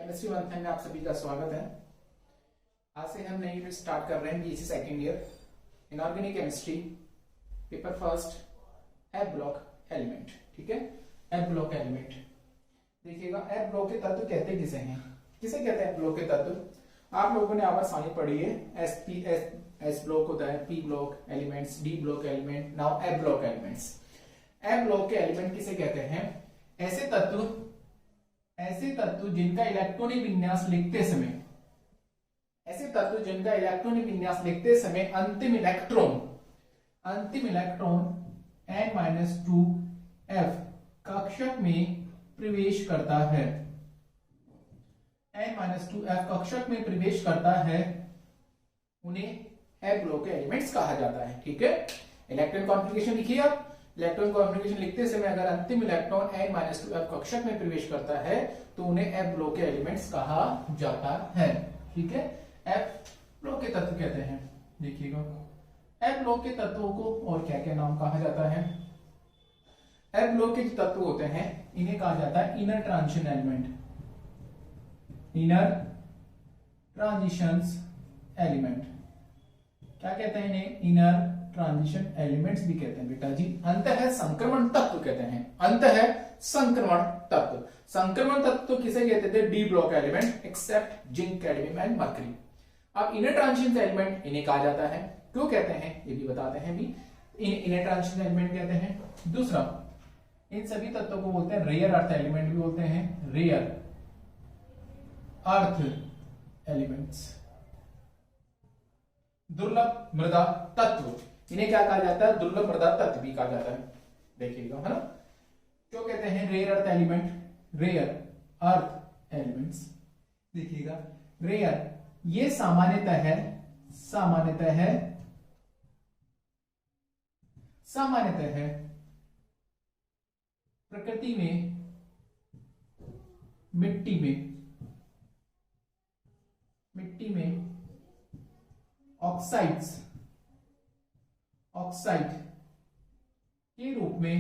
Chemistry मंथन में आप सभी का स्वागत है। आज से हम नई यूनिट स्टार्ट कर रहे हैं BSc second year inorganic chemistry paper first F block element. ठीक है, एफ ब्लॉक एलिमेंट देखिएगा। एफ ब्लॉक के तत्व कहते किसे हैं, किसे कहते हैं एफ ब्लॉक के तत्व? आप लोगों ने आसानी पढ़ी है, एस ब्लॉक होता है, P block elements, D block element, now F block elements. F block के एलिमेंट किसे कहते हैं? ऐसे तत्व जिनका इलेक्ट्रॉनिक विन्यास लिखते समय, ऐसे तत्व जिनका इलेक्ट्रॉनिक विन्यास लिखते समय अंतिम इलेक्ट्रॉन n-2f कक्षक में प्रवेश करता है, n-2f कक्षक में प्रवेश करता है, उन्हें एफ ब्लॉक के एलिमेंट्स कहा जाता है। ठीक है, इलेक्ट्रॉन कॉन्फ़िगरेशन लिखिए आप। इलेक्ट्रॉन कॉन्फ़िगरेशन लिखते समय अगर अंतिम इलेक्ट्रॉन n-2f कक्षक में प्रवेश करता है तो उन्हें एफ ब्लॉक के एलिमेंट्स कहा जाता है। ठीक है, एफ ब्लॉक के तत्व कहते हैं। देखिएगा, एफ ब्लॉक के तत्वों को और क्या क्या नाम कहा जाता है? एफ ब्लॉक के जो तत्व होते हैं इन्हें कहा जाता है inner transition element, inner transitions element. क्या कहते हैं इन्हें? इनर ट्रांजिशन एलिमेंट्स भी कहते हैं बेटा जी। अंतः संक्रमण तत्व कहते हैं, अंतः संक्रमण तत्व। संक्रमण तत्व तो किसे कहते थे? D block element except zinc, cadmium and mercury. अब इनर ट्रांजिशन एलिमेंट इन्हें कहा जाता है। क्यों कहते हैं ये भी बताते हैं भी। इनर ट्रांजिशन एलिमेंट कहते हैं। दूसरा, इन सभी तत्वों को बोलते हैं रेयर अर्थ एलिमेंट भी बोलते हैं, रेयर अर्थ एलिमेंट्स। दुर्लभ मृदा तत्व, इन्हें क्या कहा जाता है? दुर्लभ मृदा तत्व भी कहा जाता है। देखिएगा, है ना। क्यों कहते हैं rare earth element? Rare earth elements. देखिएगा, रेयर ये सामान्यतः प्रकृति में मिट्टी में ऑक्साइड के रूप में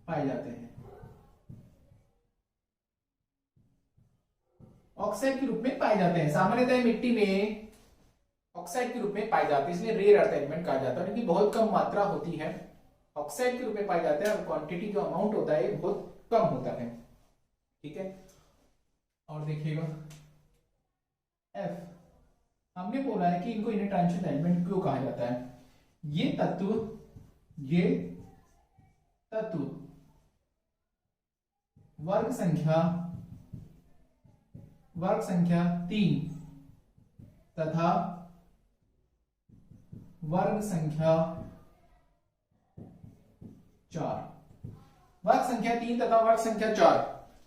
पाए जाते हैं, ऑक्साइड के रूप में पाए जाते हैं। सामान्यतः मिट्टी में ऑक्साइड के रूप में पाए जाते हैं, इसलिए रेयर अर्थ एलिमेंट कहा जाता है। क्योंकि बहुत कम मात्रा होती है, ऑक्साइड के रूप में पाए जाते हैं और क्वांटिटी जो अमाउंट होता है बहुत कम होता है। ठीक है, और देखिएगा एफ, हमने बोला है कि इनको इनर ट्रांजिशन एलिमेंट क्यों कहा जाता है? ये तत्व वर्ग संख्या 3 तथा वर्ग संख्या 4, वर्ग संख्या 3 तथा वर्ग संख्या 4।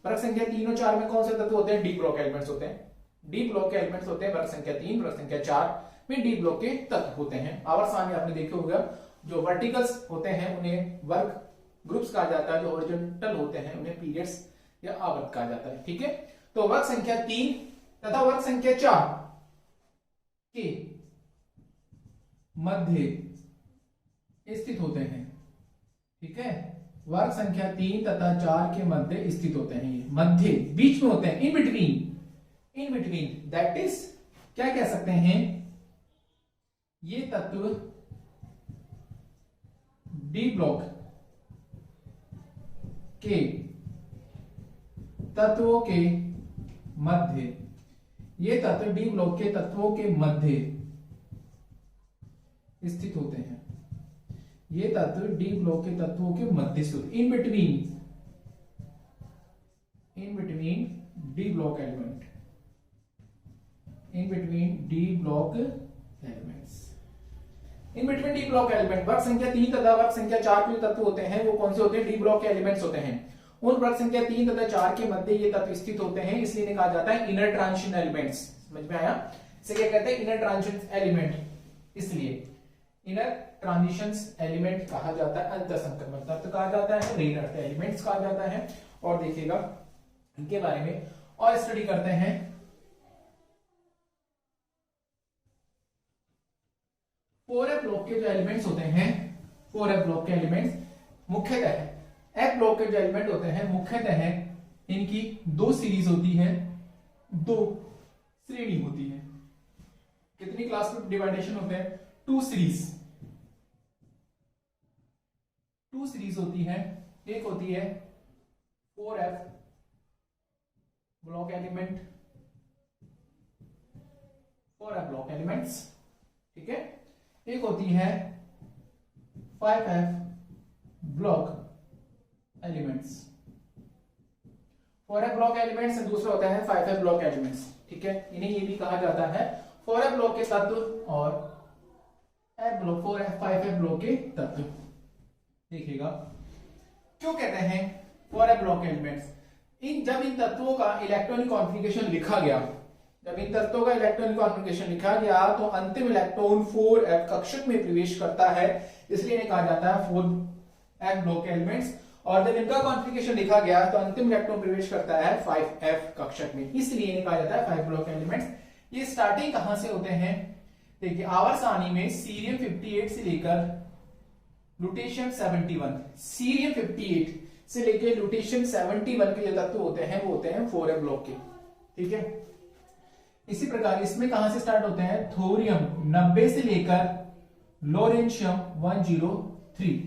वर्ग संख्या 3 और 4 में कौन से तत्व होते हैं? डी ब्लॉक एलिमेंट्स होते हैं। डी ब्लॉक के एलिमेंट्स होते हैं वर्ग संख्या 3, वर्ग संख्या 4 में डी ब्लॉक के तत्व होते हैं। आवर्त सारणी आपने देखे होगा, जो वर्टिकल्स होते हैं उन्हें वर्ग ग्रुप्स कहा जाता है, जो हॉरिजॉन्टल होते हैं उन्हें पीरियड्स या आवर्त कहा जाता है। ठीक है, तो वर्ग संख्या 3 तथा वर्ग संख्या 4 के मध्य स्थित होते हैं। ठीक है, वर्ग संख्या 3 तथा 4 के मध्य स्थित होते हैं, ये मध्य बीच में होते हैं, इन बिटवीन दैट इज क्या कह सकते हैं? ये तत्व डी ब्लॉक के तत्वों के मध्य, ये तत्व डी ब्लॉक के तत्वों के मध्य स्थित होते हैं। ये तत्व डी ब्लॉक के तत्वों के मध्य स्थित, in between D block element, in between D block element. वर्ग संख्या 3 तथा वर्ग संख्या 4 के तत्व होते हैं वो कौन से होते हैं? डी ब्लॉक के एलिमेंट्स होते हैं। उन वर्ग संख्या 3 तथा 4 के मध्य ये तत्व स्थित होते हैं, इसलिए इन्हें कहा जाता है इनर ट्रांजिशन एलिमेंट्स। समझ में आया? इसे क्या कहते हैं? Inner transition element. इसलिए इनर ट्रांजिशंस एलिमेंट कहा जाता है, अंतर संक्रमण तत्व कहा जाता है, रेयर अर्थ एलिमेंट्स कहा जाता है। और देखिएगा इनके बारे में और स्टडी करते हैं। 4f ब्लॉक के जो एलिमेंट्स होते हैं, 4f ब्लॉक के एलिमेंट्स मुख्यतः एफ ब्लॉक के जो एलिमेंट होते हैं मुख्यतः इनकी दो सीरीज होती है, दो श्रेणी होती है। कितनी क्लास में डिवाइडेशन होते हैं? टू सीरीज होती है। एक होती है 4f block element, 4f block elements, ठीक है। एक होती है 5f block elements, 4f block elements, दूसरा होता है 5f ब्लॉक एलिमेंट्स, ठीक है। इन्हें ये भी कहा जाता है 4f ब्लॉक के तत्व और f block 4f 5f block के तत्व। देखिएगा क्यों कहते हैं 4f ब्लॉक एलिमेंट्स। जब इन तत्वों का इलेक्ट्रॉनिक कॉन्फ़िगरेशन लिखा गया, तो अंतिम इलेक्ट्रॉन 4f कक्षक में प्रवेश करता है, इसलिए इन्हें कहा जाता है 4f ब्लॉक एलिमेंट्स। और जब इनका कॉन्फ़िगरेशन लिखा गया तो अंतिम इलेक्ट्रॉन प्रवेश करता है 5f कक्षक में, इसलिए इन्हें कहा जाता है 5 ब्लॉक एलिमेंट्स। ये स्टार्टिंग कहां से होते हैं? देखिए आवर्त सारणी में सीरियम 58 से लेकर लुटेशियम 71, सीरियम 58 से लेकर लुटेशियम 71 के जो तत्व होते हैं वो होते हैं 4f ब्लॉक के, ठीक है। इसी प्रकार इसमें कहां से स्टार्ट होते हैं? थोरियम 90 से लेकर लोरेंशियम 103,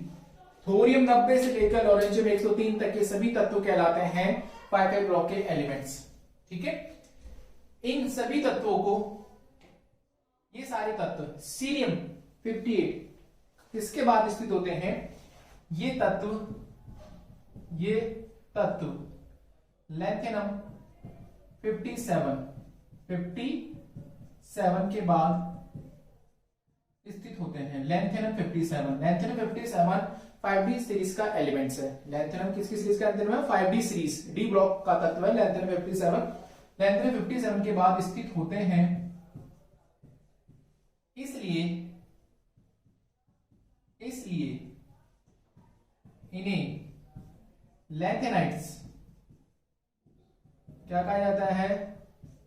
थोरियम 90 से लेकर लोरेंशियम 103 तक के सभी तत्व कहलाते हैं 5f ब्लॉक के एलिमेंट्स, ठीक है। इन सभी तत्वों को, ये सारे तत्व सीरियम 58 इसके बाद स्थित होते हैं। ये तत्व लैंथेनम 57 के बाद स्थित होते हैं। लैंथेनम 57 5d सीरीज का एलिमेंट्स है। लैंथेनम किसकी सीरीज का एलिमेंट है? 5d सीरीज, डी ब्लॉक का तत्व है लैंथेनम 57। लैंथेनम 57 के बाद स्थित होते हैं, इसलिए इन्हें लैंथेनाइट्स क्या कहा जाता है?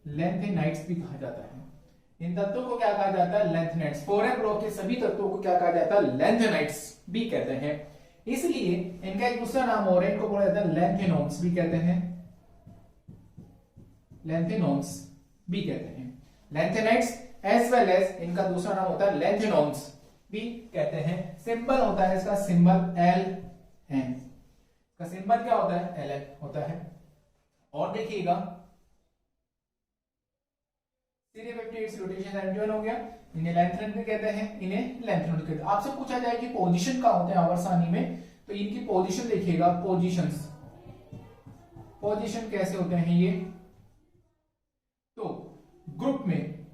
लैंथेनाइट्स भी कहा जाता है। इन तत्वों को क्या कहा जाता है? लैंथेनाइट्स। 4f ब्लॉक के सभी तत्वों को क्या कहा जाता है? लैंथेनाइट्स भी कहते हैं। इसलिए इनका एक दूसरा नाम और है, इनको बोला जाता है लैंथेनोन्स भी कहते हैं, लैंथेनोन्स भी कहते हैं। लैंथेनाइट्स एज वेल एज इनका दूसरा नाम होता है लैंथेनोन्स भी कहते हैं। सिंबल होता है इसका सिंबल Ln, का सिंबल क्या होता है? Ln होता है। और देखिएगा सीरियम 58 से लुटेशियम 71 हो गया, इन्हें लैंथेनोन भी कहते हैं, इन्हें लैंथेनोन कहते हैं। आपसे पूछा जाए कि पोजीशन कहां होते हैं आवर्त सारणी में, तो इनकी पोजीशन देखिएगा, पोजीशन कैसे होते हैं ये? तो ग्रुप में,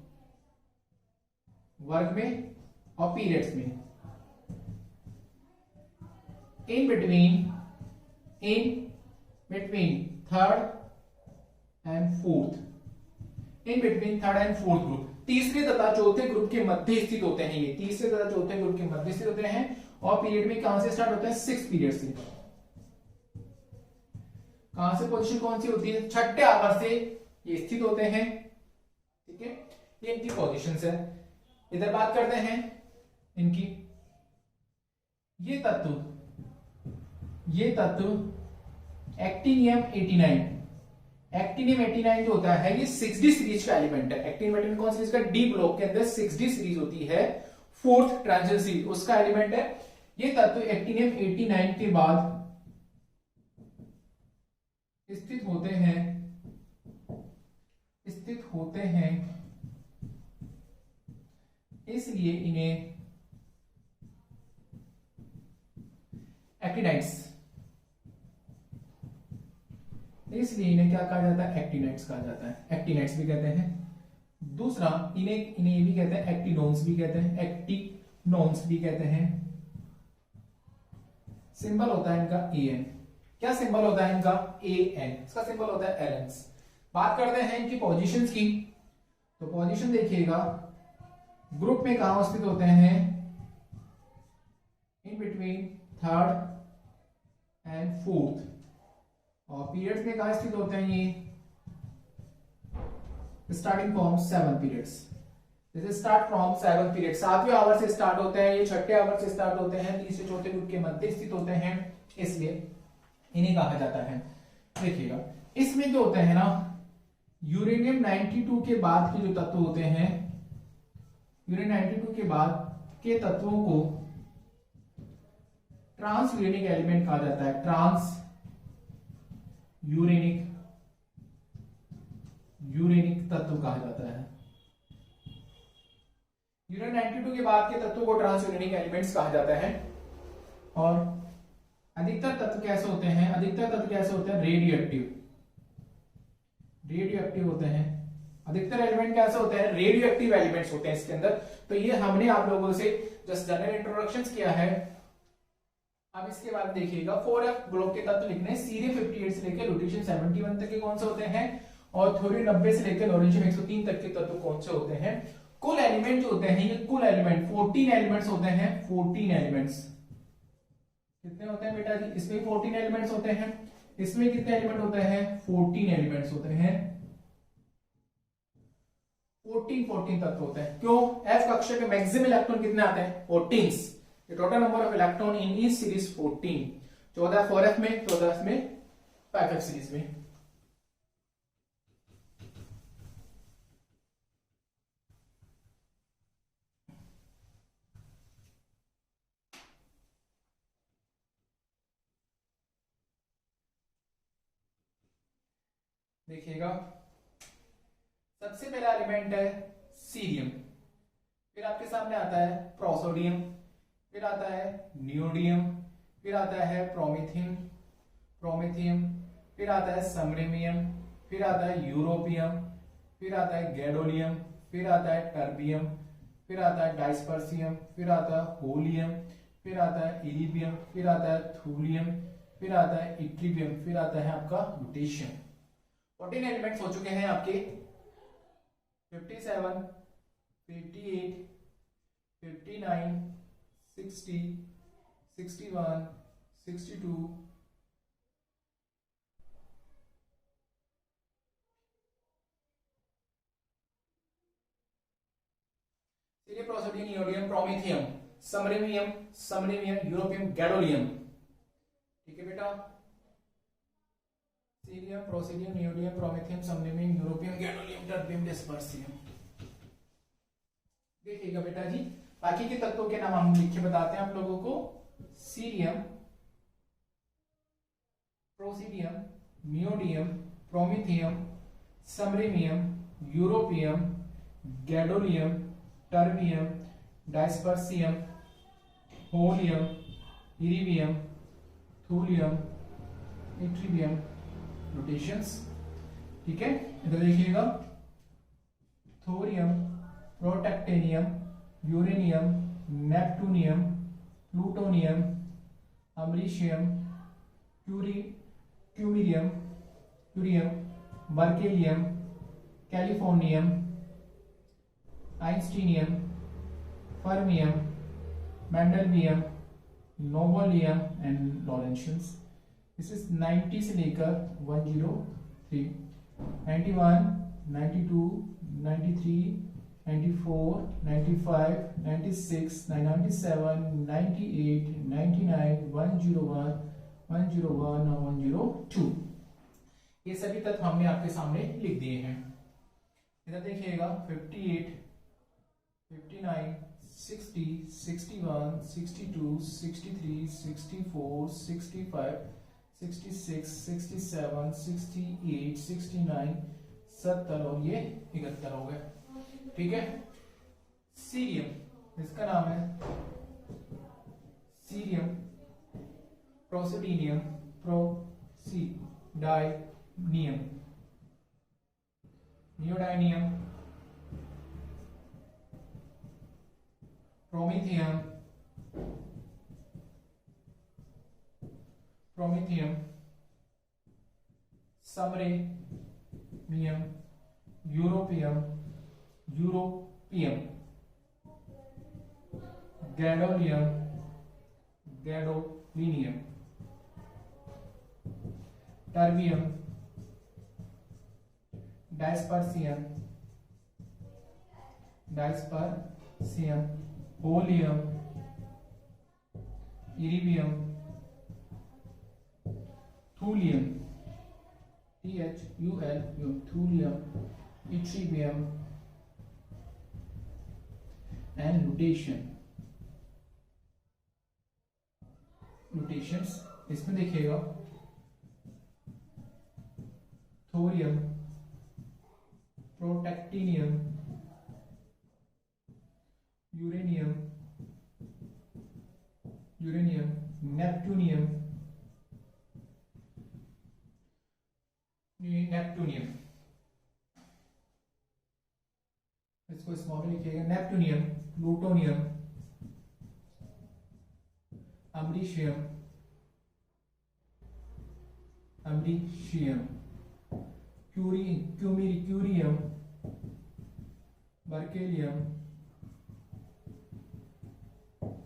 वर्ग में और पीरियड्स में, in between third and fourth, group, तीसरे तथा चौथे ग्रुप के मध्य स्थित होते हैं। ये तीसरे तथा चौथे ग्रुप के मध्य स्थित होते हैं। और पीरियड में कहां से स्टार्ट होता है? 6 पीरियड से। कहां से पोजीशन कौन सी होती है? छठे आवर्त से ये स्थित होते हैं, ठीक है। ये इनकी पोजीशंस है। इधर बात करते हैं इनकी, ये तत्व एक्टिनियम 89 जो होता है ये 6d सीरीज का एलिमेंट है। एक्टिनियम 89 कौन सीरीज का? डी ब्लॉक के अंदर 6d सीरीज होती है, 4th ट्रांजिशन सीरीज उसका एलिमेंट है। ये तत्व एक्टिनियम 89 के बाद स्थित होते हैं, इसलिए इन्हें एक्टिनाइट्स, इसलिए इन्हें क्या कहा जाता है? एक्टिनाइट्स कहा जाता है, एक्टिनाइट्स भी कहते हैं। दूसरा इन्हें ये भी कहते हैं एक्टिनोन्स भी कहते हैं, सिंबल होता है इनका An। क्या सिंबल होता है इनका? An। इसका सिंबल होता है Ln। बात करते हैं इनकी पोजीशंस की, तो पोजीशन देखिएगा, ग्रुप में कहां स्थित होते हैं? In between third and fourth. और पीरियड्स में कहां स्थित होते हैं? ये स्टार्टिंग फ्रॉम 7 पीरियड्स, जैसे स्टार्ट फ्रॉम 7 पीरियड, 7वें आवर से स्टार्ट होते हैं, ये 6ठे आवर से स्टार्ट होते हैं, तीसरे चौथे ग्रुप के मध्य स्थित होते हैं, इसलिए इन्हें कहा जाता है। देखिएगा इसमें जो होते हैं ना, यूरेनियम 92 के बाद के जो तत्व होते हैं, यूरेनियम 92 के बाद के तत्वों को ट्रांस यूरेनिक एलिमेंट कहा जाता है। ट्रांस यूरेनिक तत्व कहा जाता है। यूरेनियम 92 के बाद के तत्वों को ट्रांस यूरेनिक एलिमेंट्स कहा जाता है। और अधिकतर तत्व कैसे होते हैं? अधिकतर तत्व कैसे होते हैं? रेडियोएक्टिव होते हैं। अधिकतर एलिमेंट कैसे होते हैं? रेडियोएक्टिव एलिमेंट्स होते हैं इसके अंदर। तो ये हमने आप लोगों से जस्ट जनरल इंट्रोडक्शन किया है। अब इसके बाद देखिएगा 4f ग्रुप के तत्व लिखने, सीरियम 58 से लेकर लुटेशियम 71 तक के कौन से होते हैं, और थ्योरियम 90 से लेकर लॉरेंशियम 103 तक के तत्व कौन से होते हैं। कुल एलिमेंट जो होते हैं, ये कुल एलिमेंट 14 एलिमेंट्स होते हैं। 14 एलिमेंट्स कितने होते हैं बेटा जी? इसमें 14 एलिमेंट्स होते हैं। इसमें कितने एलिमेंट होते हैं? 14 एलिमेंट्स होते हैं। 14 तत्व होते हैं। क्यों? एफ कक्षा के मैक्सिमम इलेक्ट्रॉन कितने आते हैं? 14। The total number of electron in each series 14। 14 4f में, 14 में 5f सीरीज में। देखिएगा, सबसे पहला एलिमेंट है सीरियम, फिर आपके सामने आता है प्रोसोडियम, फिर आता है नियोडियम, फिर आता है प्रोमेथियम, फिर आता है समरेमियम, फिर आता है यूरोपियम, फिर आता है गैडोलियम, फिर आता है टर्बियम, फिर आता है डाइस्पर्सियम, फिर आता है होलियम, फिर आता है इरिबियम, फिर आता है थूलियम, फिर आता है इट्रिबियम, फिर आता है आपका लुटेशियम। 14 एलिमेंट्स हो चुके हैं आपके। 57, 58, 59, 60, 61, 62, cerium, praseodymium, neodymium, promethium, samarium, europium, gadolinium. ठीक है बेटा, cerium, praseodymium, neodymium, promethium, samarium, europium, gadolinium, terbium, dysprosium. देखिएगा बेटा जी, बाकी के तत्वों के नाम हम लिख के बताते हैं आप लोगों को। Cerium, praseodymium, neodymium, promethium, samarium, europium, gadolinium, terbium, dysprosium, holmium, erbium, thulium, ytterbium, lutetiums. ठीक है, इधर देखिएगा, thorium, protactinium, uranium, neptunium, plutonium, americium, curium, berkelium, californium, einsteinium, fermium, mendelevium, nobelium and lawrenciums. This is 90 से लेकर 103, 91, 92, 93, 94, 95, 96, 97, 98, 99, 101, 101 और 102। ये सभी तत्व हमने आपके सामने लिख दिए हैं। इधर देखिएगा, 58, 59, 60, 61, 62, 63, 64, 65, 66, 67, 68, 69, 70 और ये 71 हो गए। ठीक है, सीरियम, इसका नाम है cerium, praseodymium, praseodymium, neodymium, promethium, samarium, europium, gadolinium, terbium, dysprosium, holmium, erbium, thulium, THUL, thulium, ytterbium, and notations इसमें देखिएगा थोरियम, प्रोटेक्टिनियम, यूरेनियम, नेप्टूनियम, इसको स्मॉल में लिखिएगा, neptunium, plutonium, americium, curium, berkelium,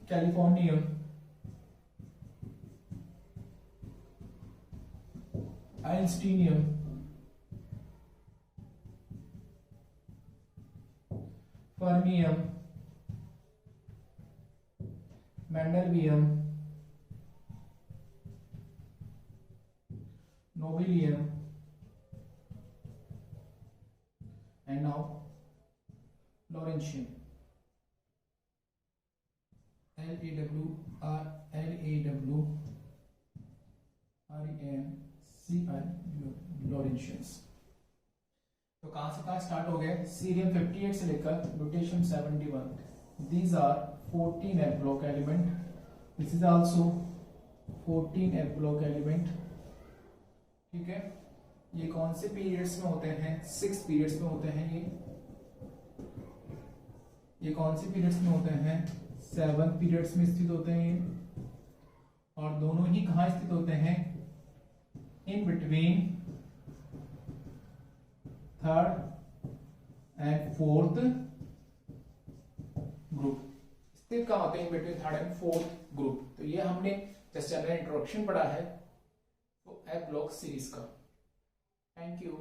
californium, einsteinium, fermium, mendelevium, nobelium, and now Lawrencium, Lawrenciums। तो कहां से कहां start हो गए? सीरियम 58 से लेकर lutetium 71। These are 14 f block element। This is also 14 f block element। ठीक है, ये कौन से पीरियड्स में होते हैं? 6 पीरियड्स में होते हैं। ये कौन से पीरियड्स में होते हैं? 7 पीरियड्स में स्थित होते हैं। और दोनों ही कहां स्थित होते हैं? In between third and fourth group स्थित कहां होते हैं? In between third and fourth group. तो ये हमने जस्ट जनरल इंट्रोडक्शन पढ़ा है तो एफ ब्लॉक सीरीज का। Thank you.